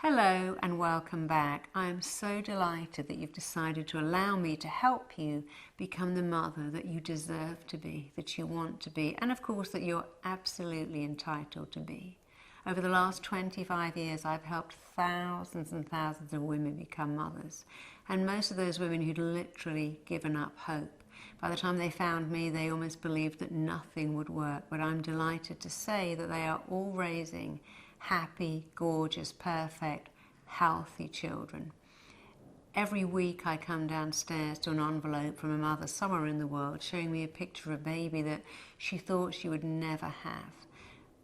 Hello and welcome back. I am so delighted that you've decided to allow me to help you become the mother that you deserve to be, that you want to be, and of course that you're absolutely entitled to be. Over the last 25 years, I've helped thousands and thousands of women become mothers, and most of those women who'd literally given up hope. By the time they found me, they almost believed that nothing would work, but I'm delighted to say that they are all raising happy, gorgeous, perfect, healthy children. Every week I come downstairs to an envelope from a mother somewhere in the world showing me a picture of a baby that she thought she would never have.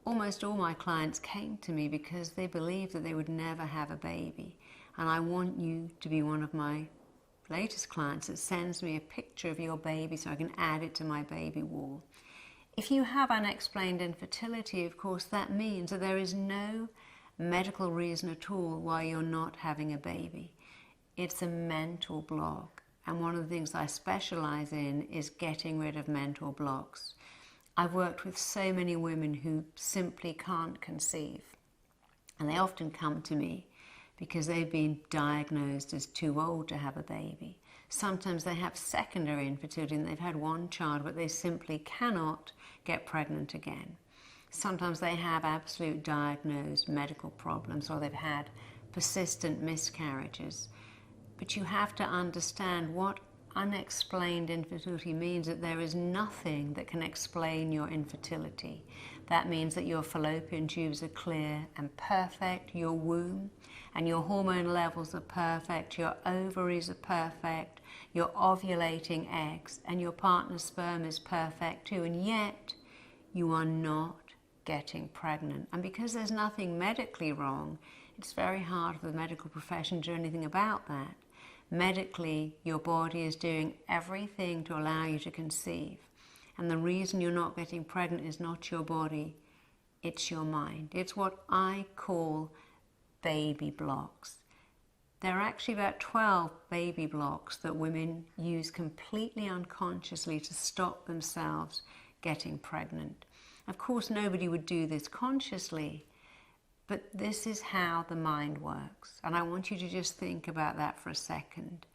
Almost all my clients came to me because they believed that they would never have a baby. And I want you to be one of my latest clients that sends me a picture of your baby so I can add it to my baby wall. If you have unexplained infertility, of course, that means that there is no medical reason at all why you're not having a baby. It's a mental block. And one of the things I specialize in is getting rid of mental blocks. I've worked with so many women who simply can't conceive. And they often come to me because they've been diagnosed as too old to have a baby. Sometimes they have secondary infertility and they've had one child, but they simply cannot get pregnant again. Sometimes they have absolute diagnosed medical problems or they've had persistent miscarriages. But you have to understand what unexplained infertility means, that there is nothing that can explain your infertility. That means that your fallopian tubes are clear and perfect, your womb and your hormone levels are perfect, your ovaries are perfect, your ovulating eggs and your partner's sperm is perfect too, and yet you are not getting pregnant. And because there's nothing medically wrong, it's very hard for the medical profession to do anything about that. Medically, your body is doing everything to allow you to conceive. And the reason you're not getting pregnant is not your body, it's your mind. It's what I call baby blocks. There are actually about 12 baby blocks that women use completely unconsciously to stop themselves getting pregnant. Of course, nobody would do this consciously, but this is how the mind works. And I want you to just think about that for a second.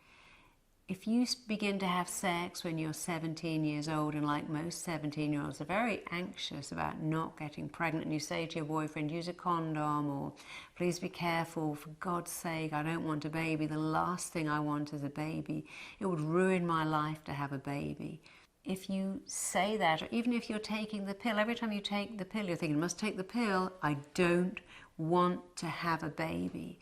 If you begin to have sex when you're 17 years old, and like most 17-year-olds are very anxious about not getting pregnant, and you say to your boyfriend, use a condom, or please be careful, for God's sake, I don't want a baby, the last thing I want is a baby, it would ruin my life to have a baby. If you say that, or even if you're taking the pill, every time you take the pill, you're thinking, I must take the pill, I don't want to have a baby.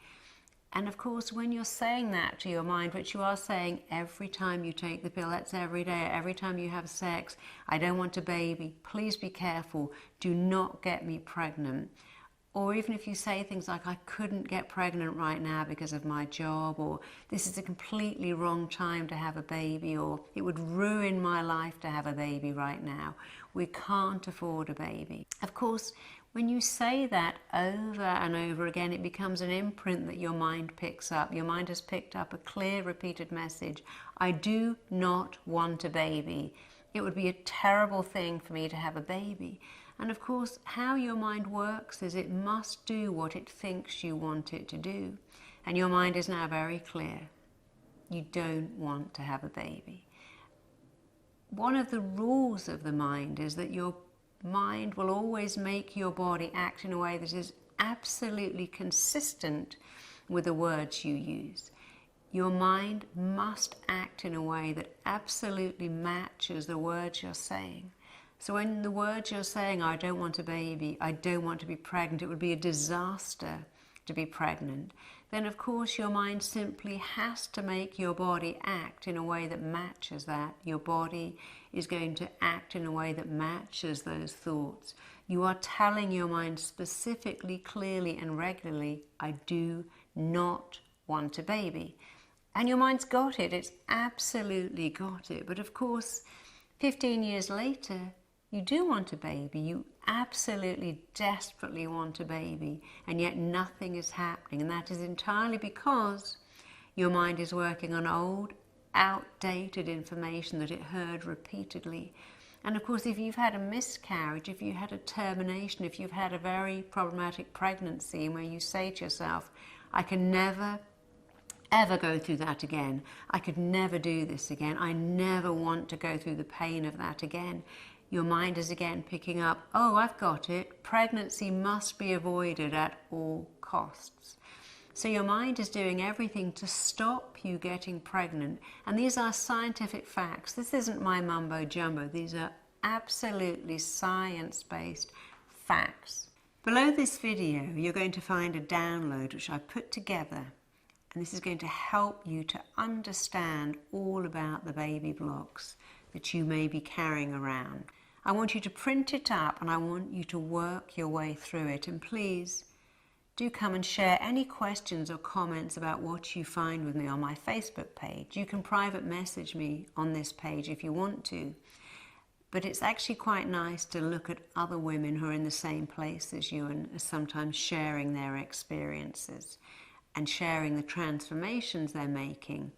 And of course, when you're saying that to your mind, which you are saying every time you take the pill, that's every day, every time you have sex, I don't want a baby, please be careful, do not get me pregnant. Or even if you say things like, I couldn't get pregnant right now because of my job, or this is a completely wrong time to have a baby, or it would ruin my life to have a baby right now. We can't afford a baby. Of course, when you say that over and over again, it becomes an imprint that your mind picks up. Your mind has picked up a clear, repeated message. I do not want a baby. It would be a terrible thing for me to have a baby. And of course, how your mind works is it must do what it thinks you want it to do. And your mind is now very clear. You don't want to have a baby. One of the rules of the mind is that your mind will always make your body act in a way that is absolutely consistent with the words you use. Your mind must act in a way that absolutely matches the words you're saying. So when the words you're saying, I don't want a baby, I don't want to be pregnant, it would be a disaster to be pregnant, then of course your mind simply has to make your body act in a way that matches that. Your body is going to act in a way that matches those thoughts. You are telling your mind specifically, clearly and regularly, I do not want a baby. And your mind's got it, it's absolutely got it. But of course, 15 years later, you do want a baby, you absolutely desperately want a baby, and yet nothing is happening. And that is entirely because your mind is working on old, outdated information that it heard repeatedly. And of course, if you've had a miscarriage, if you had a termination, if you've had a very problematic pregnancy where you say to yourself, I can never ever go through that again. I could never do this again. I never want to go through the pain of that again. Your mind is again picking up, oh, I've got it. Pregnancy must be avoided at all costs. So your mind is doing everything to stop you getting pregnant. And these are scientific facts. This isn't my mumbo jumbo. These are absolutely science-based facts. Below this video, you're going to find a download which I put together. And this is going to help you to understand all about the baby blocks that you may be carrying around. I want you to print it up and I want you to work your way through it. And please do come and share any questions or comments about what you find with me on my Facebook page. You can private message me on this page if you want to. But it's actually quite nice to look at other women who are in the same place as you and are sometimes sharing their experiences and sharing the transformations they're making,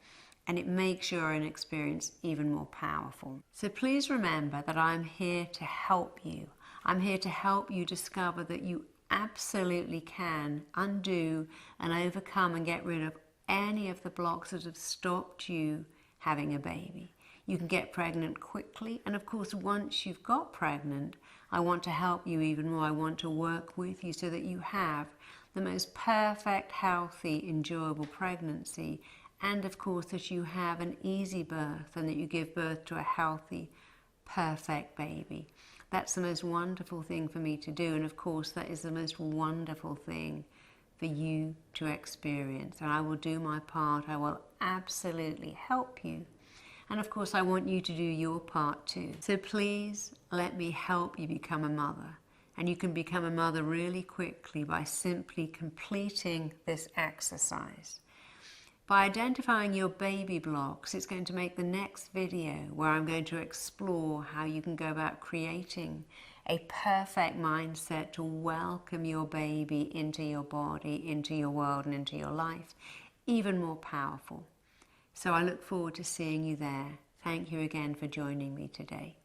and it makes your own experience even more powerful. So please remember that I'm here to help you. I'm here to help you discover that you absolutely can undo and overcome and get rid of any of the blocks that have stopped you having a baby. You can get pregnant quickly, and of course once you've got pregnant, I want to help you even more. I want to work with you so that you have the most perfect, healthy, enjoyable pregnancy, and of course that you have an easy birth and that you give birth to a healthy, perfect baby. That's the most wonderful thing for me to do, and of course that is the most wonderful thing for you to experience. And I will do my part. I will absolutely help you. And of course I want you to do your part too. So please let me help you become a mother. And you can become a mother really quickly by simply completing this exercise. By identifying your baby blocks, it's going to make the next video where I'm going to explore how you can go about creating a perfect mindset to welcome your baby into your body, into your world, and into your life, even more powerful. So I look forward to seeing you there. Thank you again for joining me today.